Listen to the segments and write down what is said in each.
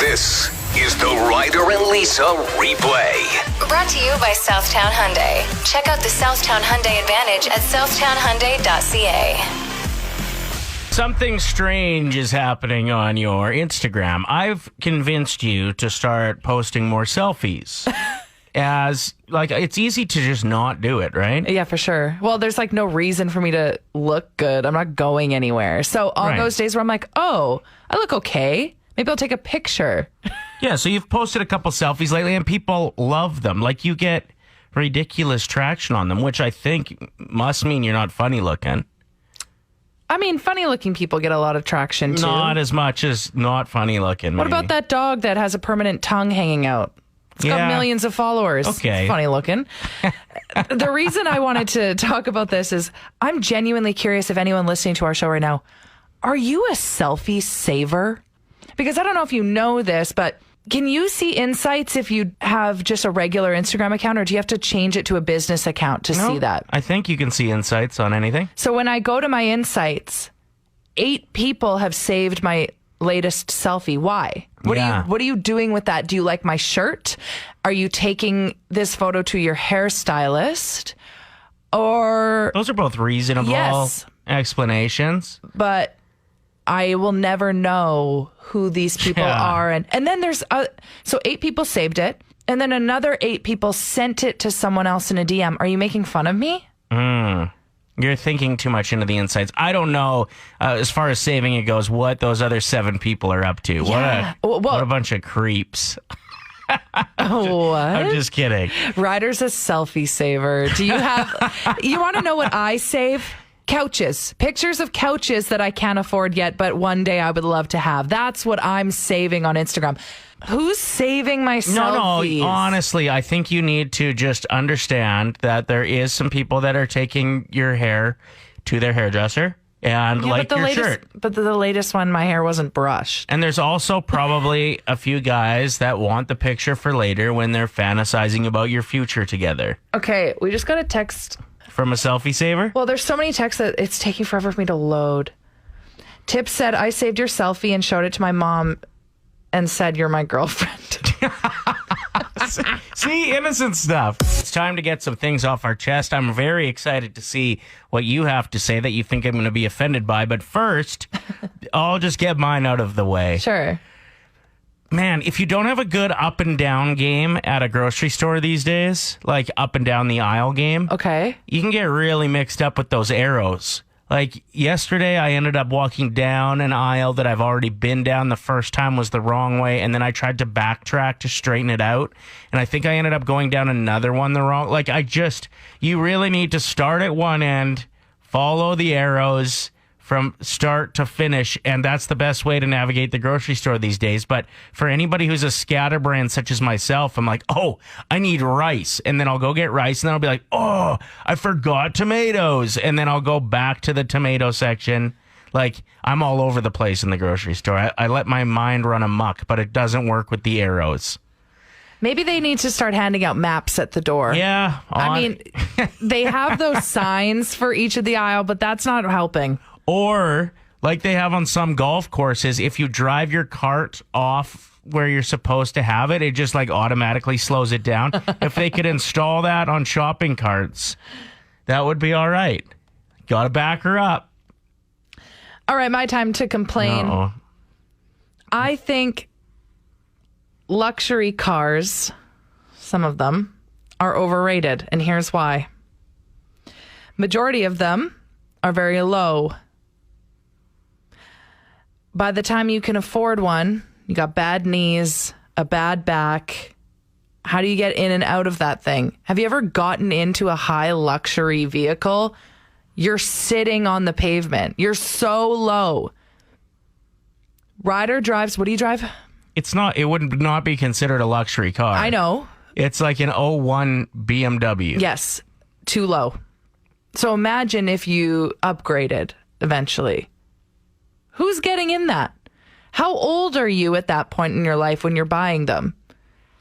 This is the Ryder and Lisa replay. Brought to you by Southtown Hyundai. Check out the Southtown Hyundai Advantage at southtownhyundai.ca. Something strange is happening on your Instagram. I've convinced you to start posting more selfies. It's easy to just not do it, right? Yeah, for sure. Well, there's no reason for me to look good. I'm not going anywhere. So on those days where I'm like, oh, I look okay. Maybe I'll take a picture. Yeah, so you've posted a couple selfies lately and people love them. You get ridiculous traction on them, which I think must mean you're not funny looking. I mean, funny looking people get a lot of traction too. Not as much as not funny looking. What about that dog that has a permanent tongue hanging out? It's got millions of followers. Okay. It's funny looking. The reason I wanted to talk about this is I'm genuinely curious if anyone listening to our show right now, are you a selfie saver? Because I don't know if you know this, but can you see insights if you have just a regular Instagram account, or do you have to change it to a business account to see that? I think you can see insights on anything. So when I go to my insights, 8 people have saved my latest selfie. Why? What are you doing with that? Do you like my shirt? Are you taking this photo to your hairstylist? Or those are both reasonable explanations. But I will never know who these people are. And then there's so 8 people saved it, and then another 8 people sent it to someone else in a DM. Are you making fun of me? You're thinking too much into the insights. I don't know, as far as saving it goes, what those other 7 people are up to. Yeah. What a bunch of creeps. What? I'm just kidding. Ryder's a selfie saver. Do you have... You want to know what I save? Couches. Pictures of couches that I can't afford yet, but one day I would love to have. That's what I'm saving on Instagram. Who's saving my selfies? No, honestly, I think you need to just understand that there is some people that are taking your hair to their hairdresser and your shirt. But the latest one, my hair wasn't brushed. And there's also probably a few guys that want the picture for later when they're fantasizing about your future together. Okay, we just got a text... From a selfie saver? Well, there's so many texts that it's taking forever for me to load. Tip said, I saved your selfie and showed it to my mom and said, you're my girlfriend. See, innocent stuff. It's time to get some things off our chest. I'm very excited to see what you have to say that you think I'm going to be offended by. But first, I'll just get mine out of the way. Sure. Man, if you don't have a good up and down game at a grocery store these days, like up and down the aisle game, okay, you can get really mixed up with those arrows. Like yesterday, I ended up walking down an aisle that I've already been down. The first time was the wrong way, and then I tried to backtrack to straighten it out, and I think I ended up going down another one the wrong... you really need to start at one end, follow the arrows from start to finish, and that's the best way to navigate the grocery store these days. But for anybody who's a scatterbrain such as myself, I'm like, oh, I need rice, and then I'll go get rice, and then I'll be like, oh, I forgot tomatoes, and then I'll go back to the tomato section. I'm all over the place in the grocery store. I let my mind run amok, but it doesn't work with the arrows. Maybe they need to start handing out maps at the door. Yeah. I mean, they have those signs for each of the aisle, but that's not helping. Or, like they have on some golf courses, if you drive your cart off where you're supposed to have it, it just automatically slows it down. If they could install that on shopping carts, that would be all right. Got to back her up. All right, my time to complain. Uh-oh. I think luxury cars, some of them, are overrated, and here's why. Majority of them are very low. By the time you can afford one, you got bad knees, a bad back. How do you get in and out of that thing? Have you ever gotten into a high luxury vehicle? You're sitting on the pavement. You're so low. Ryder drives, what do you drive? It would not be considered a luxury car. I know. It's like an '01 BMW. Yes, too low. So imagine if you upgraded eventually. Who's getting in that? How old are you at that point in your life when you're buying them?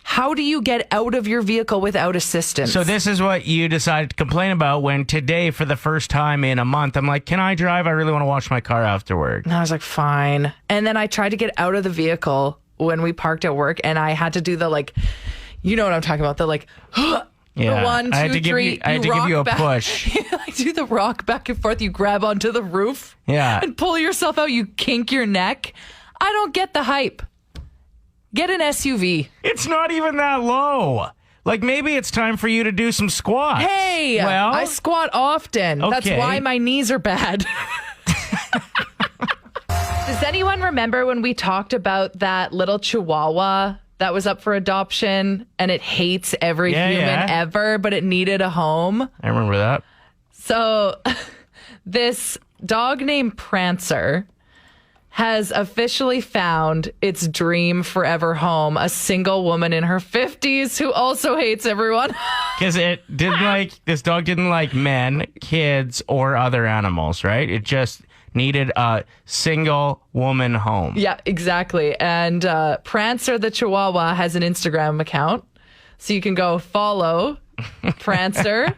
How do you get out of your vehicle without assistance? So this is what you decided to complain about when today, for the first time in a month, I'm like, can I drive? I really want to wash my car after work. And I was like, fine. And then I tried to get out of the vehicle when we parked at work, and I had to do the like, you know what I'm talking about, the like, Yeah. the 1, 2, 3. I had to give you a back. push. I do the rock back and forth. You grab onto the roof, and pull yourself out. You kink your neck. I don't get the hype. Get an SUV. It's not even that low. Like, maybe it's time for you to do some squats. Hey, well, I squat often. Okay. That's why my knees are bad. Does anyone remember when we talked about that little chihuahua that was up for adoption and it hates every human ever, but it needed a home? I remember that. So this dog named Prancer has officially found its dream forever home, a single woman in her 50s who also hates everyone. Because this dog didn't like men, kids, or other animals, right? It just needed a single woman home. Yeah, exactly. And Prancer the Chihuahua has an Instagram account. So you can go follow Prancer.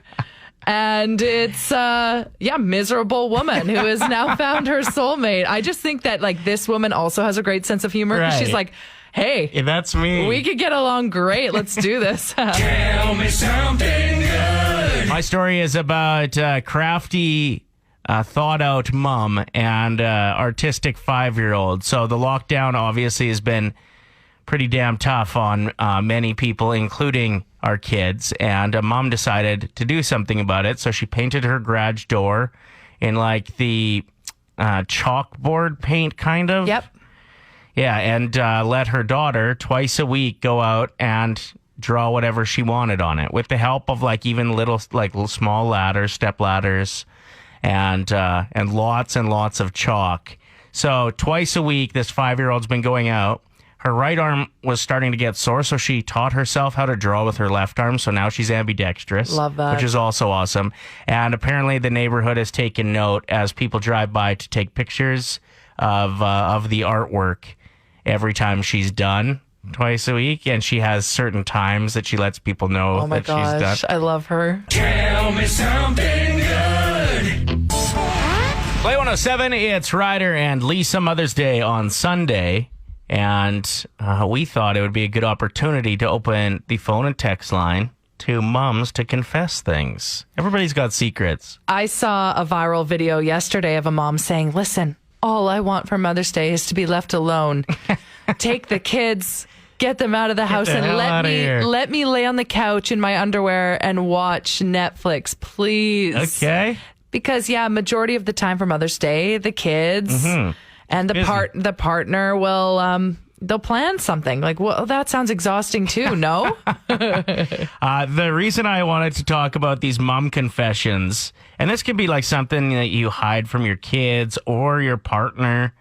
And it's, miserable woman who has now found her soulmate. I just think that, like, this woman also has a great sense of humor. Right. She's like, hey, that's me. We could get along great. Let's do this. Tell me something good. My story is about crafty, thought-out mom and artistic 5-year-old. So the lockdown obviously has been pretty damn tough on many people, including our kids, and mom decided to do something about it. So she painted her garage door in like the chalkboard paint kind of. Yep. Yeah, and let her daughter twice a week go out and draw whatever she wanted on it with the help of like even little small ladders, step ladders, and lots of chalk. So twice a week, this 5-year-old's been going out. Her right arm was starting to get sore, so she taught herself how to draw with her left arm. So now she's ambidextrous. Love that. Which is also awesome. And apparently the neighborhood has taken note as people drive by to take pictures of the artwork every time she's done twice a week. And she has certain times that she lets people know oh my that gosh, she's done. I love her. Tell me something good. Play 107, it's Ryder and Lisa Mother's Day on Sunday. And we thought it would be a good opportunity to open the phone and text line to moms to confess things. Everybody's got secrets. I saw a viral video yesterday of a mom saying, listen, all I want for Mother's Day is to be left alone. Take the kids, get them out of the house, and let me lay on the couch in my underwear and watch Netflix, please. Okay. Because, majority of the time for Mother's Day, the kids... Mm-hmm. And the partner will they'll plan something like, well, that sounds exhausting too. No. The reason I wanted to talk about these mom confessions, and this could be like something that you hide from your kids or your partner.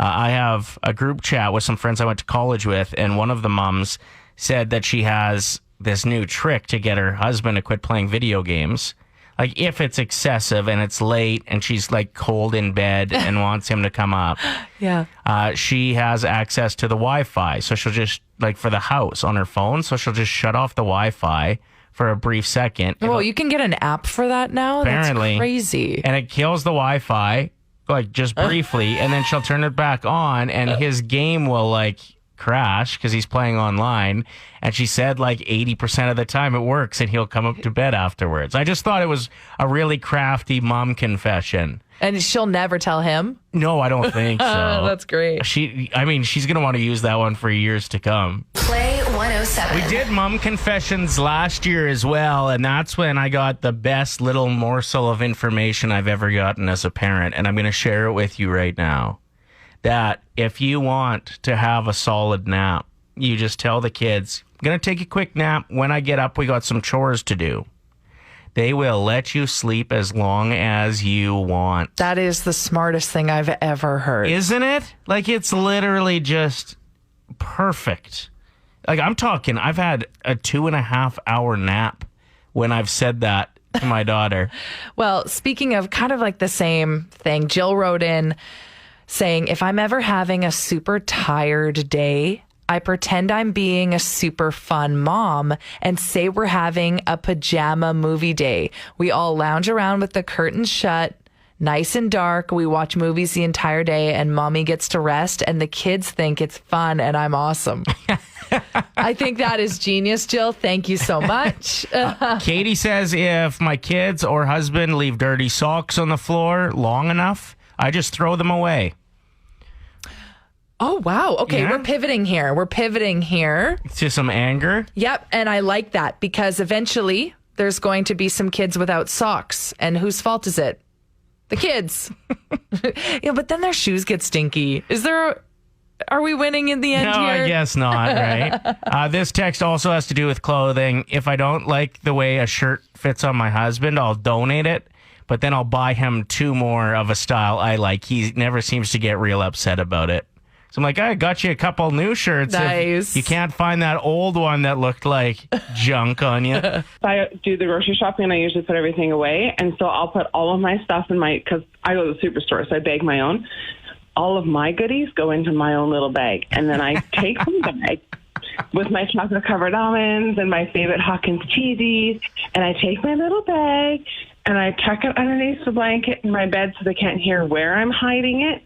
I have a group chat with some friends I went to college with, and one of the moms said that she has this new trick to get her husband to quit playing video games. Like, if it's excessive and it's late and she's, like, cold in bed and wants him to come up. Yeah. She has access to the Wi-Fi. So she'll just, like, for the house on her phone. So she'll just shut off the Wi-Fi for a brief second. Oh, you can get an app for that now? Apparently. That's crazy. And it kills the Wi-Fi, like, just briefly. And then she'll turn it back on and his game will, like, crash because he's playing online. And she said like 80% of the time it works and he'll come up to bed afterwards. I just thought it was a really crafty mom confession. And she'll never tell him? No, I don't think so. That's great. She's going to want to use that one for years to come. Play 107. We did mom confessions last year as well, and that's when I got the best little morsel of information I've ever gotten as a parent, and I'm going to share it with you right now. That if you want to have a solid nap, you just tell the kids, I'm going to take a quick nap. When I get up, we got some chores to do. They will let you sleep as long as you want. That is the smartest thing I've ever heard. Isn't it? Like, it's literally just perfect. Like, I'm talking, I've had a 2.5 hour nap when I've said that to my daughter. Well, speaking of kind of like the same thing, Jill wrote in saying, if I'm ever having a super tired day, I pretend I'm being a super fun mom and say we're having a pajama movie day. We all lounge around with the curtains shut, nice and dark. We watch movies the entire day and mommy gets to rest and the kids think it's fun and I'm awesome. I think that is genius, Jill. Thank you so much. Katie says if my kids or husband leave dirty socks on the floor long enough, I just throw them away. Oh, wow. Okay, Yeah. we're pivoting here. To some anger. Yep, and I like that because eventually there's going to be some kids without socks. And whose fault is it? The kids. Yeah, but then their shoes get stinky. Are we winning in the end No, here? I guess not, right? This text also has to do with clothing. If I don't like the way a shirt fits on my husband, I'll donate it, but then I'll buy him 2 more of a style I like. He never seems to get real upset about it. So I'm like, I got you a couple new shirts. Nice. If you can't find that old one that looked like junk on you. If I do the grocery shopping, I usually put everything away. And so I'll put all of my stuff because I go to the superstore, so I bag my own. All of my goodies go into my own little bag. And then I take my bag with my chocolate-covered almonds and my favorite Hawkins cheesies, and I take my little bag and I tuck it underneath the blanket in my bed so they can't hear where I'm hiding it.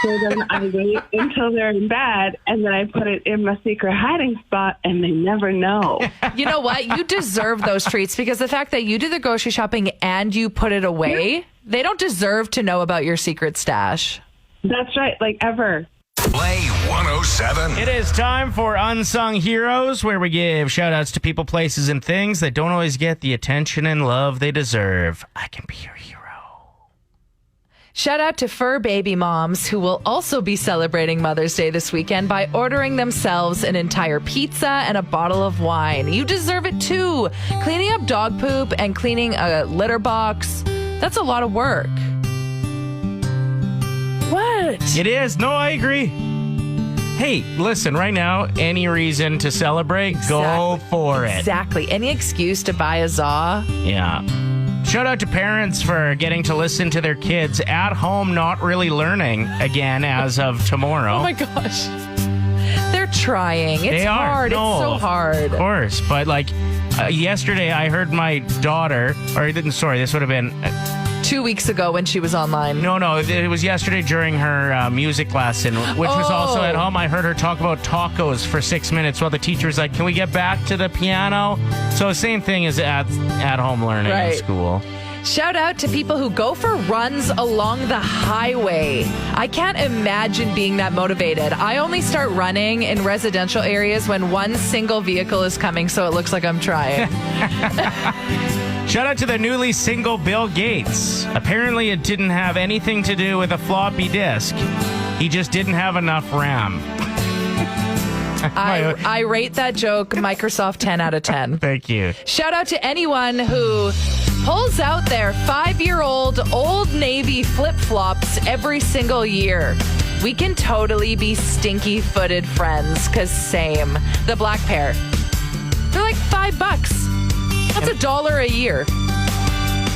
So then I wait until they're in bed, and then I put it in my secret hiding spot, and they never know. You know what? You deserve those treats because the fact that you do the grocery shopping and you put it away, they don't deserve to know about your secret stash. That's right, like ever. Play 107. It is time for Unsung Heroes, where we give shout-outs to people, places, and things that don't always get the attention and love they deserve. I can be your hero. Shout out to fur baby moms who will also be celebrating Mother's Day this weekend by ordering themselves an entire pizza and a bottle of wine. You deserve it too. Cleaning up dog poop and cleaning a litter box, that's a lot of work. What? It is. No, I agree. Hey, listen, right now, any reason to celebrate, go for it. Exactly. Any excuse to buy a za. Yeah. Shout out to parents for getting to listen to their kids at home, not really learning again as of tomorrow. Oh my gosh. They're trying. It's hard. No, it's so hard. Of course. But yesterday I heard my daughter, this would have been 2 weeks ago when she was online. No, it was yesterday during her music lesson, which was also at home. I heard her talk about tacos for 6 minutes while the teacher was like, can we get back to the piano? So same thing as at home learning in school. Shout out to people who go for runs along the highway. I can't imagine being that motivated. I only start running in residential areas when one single vehicle is coming, so it looks like I'm trying. Shout out to the newly single Bill Gates. Apparently it didn't have anything to do with a floppy disk. He just didn't have enough RAM. I rate that joke Microsoft 10 out of 10. Thank you. Shout out to anyone who pulls out their 5-year-old Old Navy flip-flops every single year. We can totally be stinky-footed friends, because same. The black pair. They're like $5. That's $1 a year.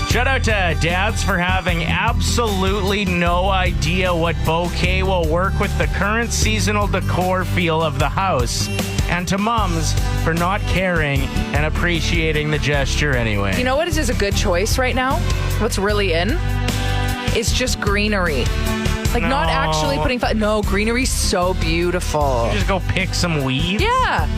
Shout out to dads for having absolutely no idea what bouquet will work with the current seasonal decor feel of the house. And to moms for not caring and appreciating the gesture anyway. You know what is a good choice right now? What's really in? It's just greenery. Not actually putting... No, greenery's so beautiful. You just go pick some weeds? Yeah.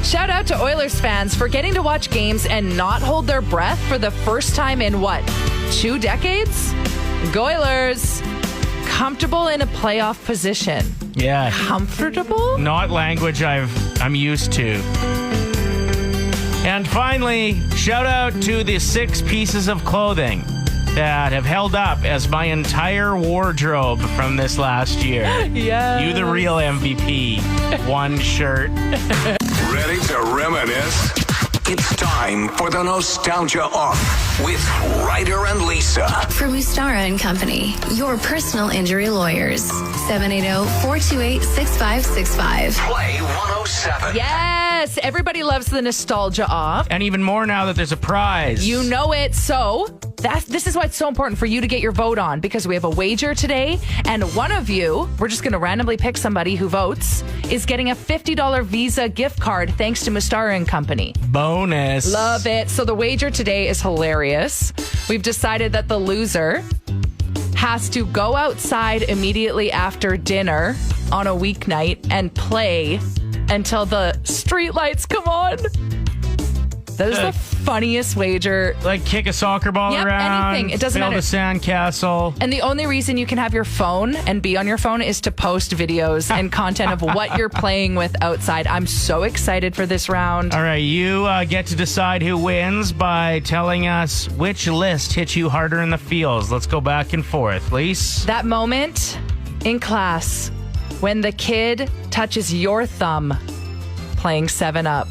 Shout out to Oilers fans for getting to watch games and not hold their breath for the first time in 2 decades? Go Oilers. Comfortable in a playoff position. Yeah. Comfortable? Not language I'm used to. And finally, shout out to the 6 pieces of clothing that have held up as my entire wardrobe from this last year. Yeah. You the real MVP. 1 shirt. Ready to reminisce? It's time for the Nostalgia Off with Ryder and Lisa. For Mustara and Company, your personal injury lawyers. 780-428-6565. Play 107. Yes, everybody loves the Nostalgia Off. And even more now that there's a prize. You know it. So This is why it's so important for you to get your vote on, because we have a wager today, and one of you, we're just going to randomly pick somebody who votes, is getting a $50 Visa gift card thanks to Mustara & Company. Bonus. Love it. So the wager today is hilarious. We've decided that the loser has to go outside immediately after dinner on a weeknight and play until the streetlights come on. That is the funniest wager. Like kick a soccer ball around. Anything. It doesn't build matter. a sandcastle. And the only reason you can have your phone and be on your phone is to post videos and content of what you're playing with outside. I'm so excited for this round. All right, you get to decide who wins by telling us which list hits you harder in the feels. Let's go back and forth, Lise. That moment in class when the kid touches your thumb playing 7-Up.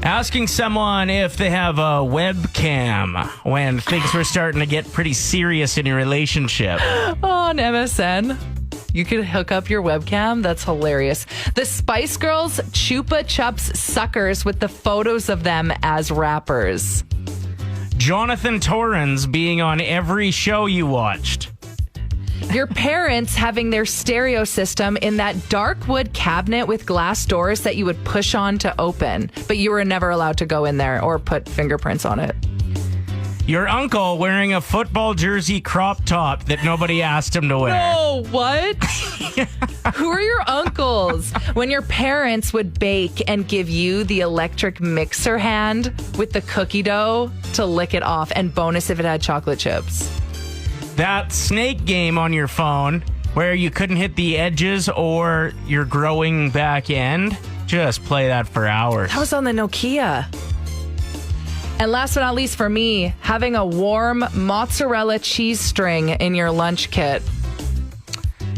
Asking someone if they have a webcam when things were starting to get pretty serious in your relationship. On MSN. You could hook up your webcam. That's hilarious. The Spice Girls Chupa Chups suckers with the photos of them as rappers. Jonathan Torrens being on every show you watched. Your parents having their stereo system in that dark wood cabinet with glass doors that you would push on to open, but you were never allowed to go in there or put fingerprints on it. Your uncle wearing a football jersey crop top that nobody asked him to wear. Oh, what? Who are your uncles? When your parents would bake and give you the electric mixer hand with the cookie dough to lick it off, and bonus if it had chocolate chips. That snake game on your phone where you couldn't hit the edges or your growing back end. Just play that for hours. That was on the Nokia. And last but not least for me, having a warm mozzarella cheese string in your lunch kit.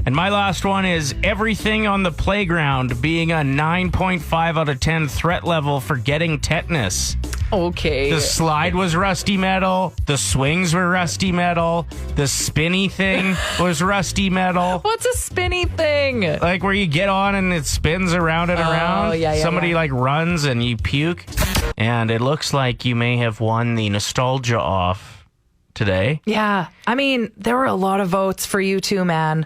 And my last one is everything on the playground being a 9.5 out of 10 threat level for getting tetanus. Okay. The slide was rusty metal. The swings were rusty metal. The spinny thing was rusty metal. What's a spinny thing? Like where you get on and it spins around and around. Yeah, Somebody yeah. like runs and you puke. And it looks like you may have won the nostalgia off today. Yeah. I mean, there were a lot of votes for you too, man.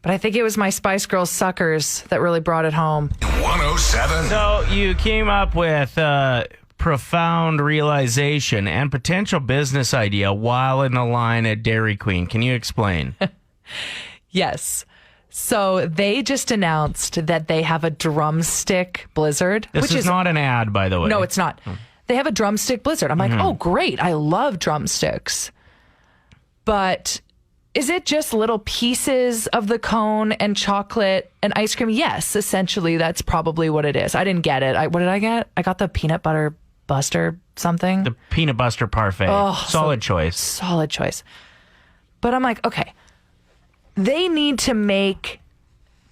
But I think it was my Spice Girls suckers that really brought it home. 107. So you came up with profound realization and potential business idea while in the line at Dairy Queen. Can you explain? Yes. So they just announced that they have a drumstick blizzard. This which is not an ad, by the way. No, it's not. They have a drumstick blizzard. I'm like, oh, great. I love drumsticks. But is it just little pieces of the cone and chocolate and ice cream? Yes, essentially, that's probably what it is. I didn't get it. What did I get? I got the peanut butter buster something. The peanut butter parfait. Solid choice. Solid choice. But I'm like, okay, they need to make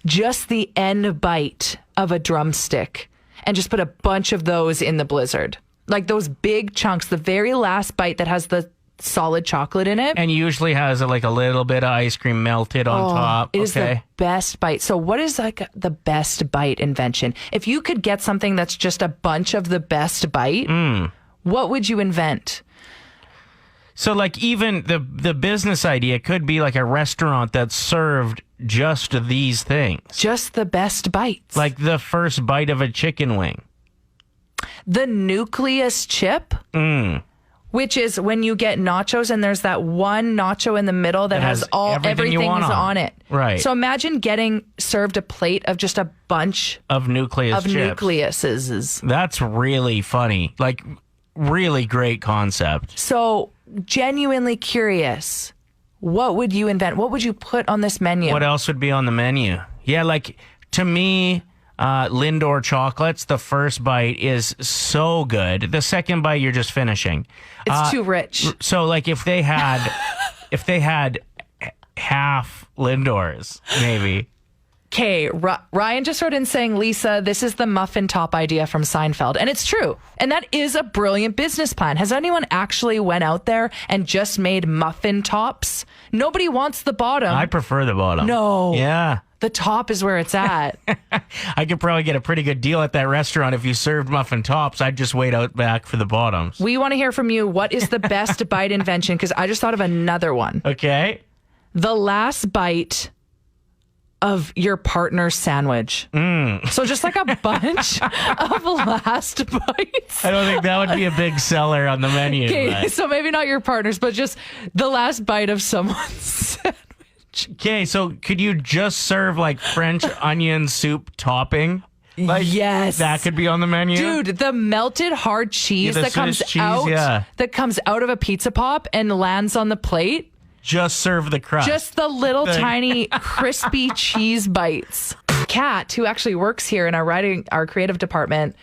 just the end bite of a drumstick and just put a bunch of those in the blizzard. Like those big chunks, the very last bite that has the solid chocolate in it. And usually has like a little bit of ice cream melted on top. It is the best bite. So what is like the best bite invention? If you could get something that's just a bunch of the best bite, what would you invent? So like even the business idea could be like a restaurant that served just these things. Just the best bites. Like the first bite of a chicken wing. The nucleus chip. Which is when you get nachos and there's that one nacho in the middle that has everything is on it. Right. So imagine getting served a plate of just a bunch of nucleus chips. Nucleuses. That's really funny. Like really great concept. So genuinely curious, what would you invent? What would you put on this menu? What else would be on the menu? Yeah, like to me, Lindor chocolates, the first bite is so good. The second bite, you're just finishing. It's too rich. So, like, if they had half Lindors, maybe. Okay, Ryan just wrote in saying, Lisa, this is the muffin top idea from Seinfeld. And it's true. And that is a brilliant business plan. Has anyone actually went out there and just made muffin tops? Nobody wants the bottom. I prefer the bottom. No. Yeah. The top is where it's at. I could probably get a pretty good deal at that restaurant if you served muffin tops. I'd just wait out back for the bottoms. We want to hear from you. What is the best bite invention? Because I just thought of another one. Okay. The last bite of your partner's sandwich. So just like a bunch of last bites. I don't think that would be a big seller on the menu. Okay, but- so maybe not your partner's, but just the last bite of someone's sandwich. Okay, so could you just serve like French onion soup topping? Like, Yes. That could be on the menu? Dude, the melted hard cheese Yeah, the that comes Swiss cheese, out yeah. that comes out of a pizza pop and lands on the plate. Just serve the crust. Just the little tiny crispy cheese bites. Kat, who actually works here in our creative department,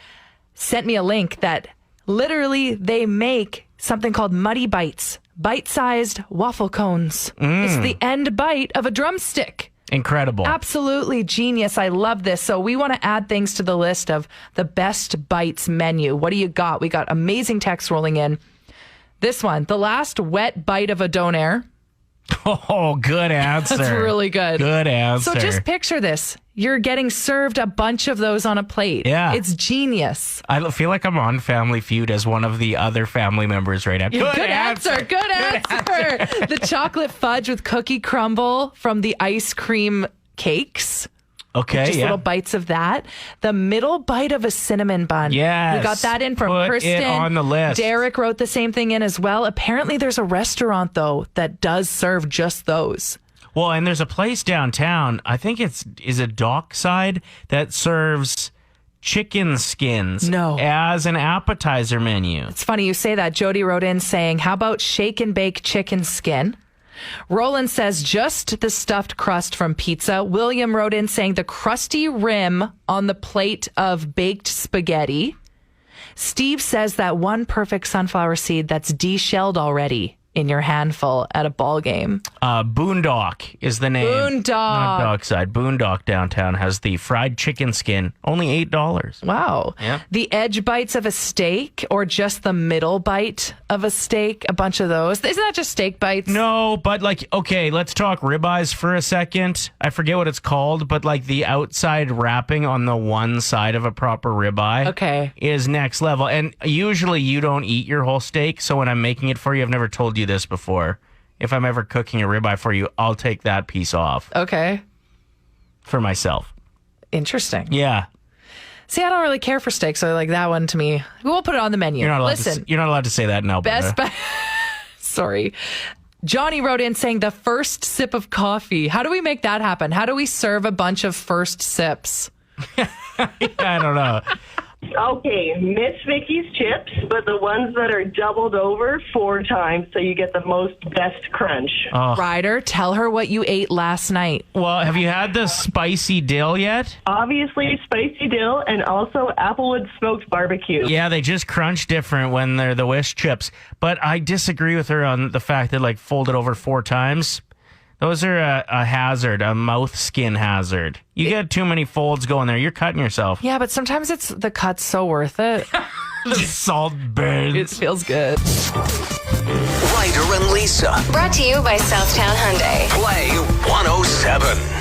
sent me a link that literally they make something called Muddy Bites, bite-sized waffle cones. It's the end bite of a drumstick. Incredible. Absolutely genius. I love this. So we want to add things to the list of the best bites menu. What do you got? We got amazing text rolling in. This one, the last wet bite of a donair. Oh, good answer. That's really good. Good answer. So just picture this. You're getting served a bunch of those on a plate. Yeah. It's genius. I feel like I'm on Family Feud as one of the other family members right now. Good answer. Good answer. The chocolate fudge with cookie crumble from the ice cream cakes. Okay, Just yeah. little bites of that. The middle bite of a cinnamon bun. Yes. We got that in from Put Kristen. it on the list. Derek wrote the same thing in as well. Apparently there's a restaurant, though, that does serve just those. Well, and there's a place downtown, I think is a Dockside, that serves chicken skins as an appetizer menu. It's funny you say that. Jody wrote in saying, how about shake and bake chicken skin? Roland says just the stuffed crust from pizza. William wrote in saying the crusty rim on the plate of baked spaghetti. Steve says that one perfect sunflower seed that's deshelled already in your handful at a ball game. Boondock is the name. Boondock. Not Dockside. Boondock downtown has the fried chicken skin, only $8. Wow. Yeah. The edge bites of a steak or just the middle bite of a steak, a bunch of those. Isn't that just steak bites? No, but like, okay, let's talk ribeyes for a second. I forget what it's called, but like the outside wrapping on the one side of a proper ribeye is next level. And usually you don't eat your whole steak, so when I'm making it for you, I've never told you this before. If I'm ever cooking a ribeye for you, I'll take that piece off. Okay. For myself. Interesting. Yeah. See, I don't really care for steak, so like that one to me. We won't put it on the menu. You're not allowed Listen, you're not allowed to say that in Alberta. Sorry. Johnny wrote in saying the first sip of coffee. How do we make that happen? How do we serve a bunch of first sips? I don't know. Okay, Miss Vicky's chips, but the ones that are doubled over 4 times so you get the most best crunch. Ryder, tell her what you ate last night. Well, have you had the spicy dill yet? Obviously, spicy dill and also Applewood smoked barbecue. Yeah, they just crunch different when they're the Wish chips. But I disagree with her on the fact that like fold it over 4 times. Those are a hazard, a mouth skin hazard. You get too many folds going there, you're cutting yourself. Yeah, but sometimes it's the cut's so worth it. The salt burns. It feels good. Ryder and Lisa. Brought to you by Southtown Hyundai. Play 107.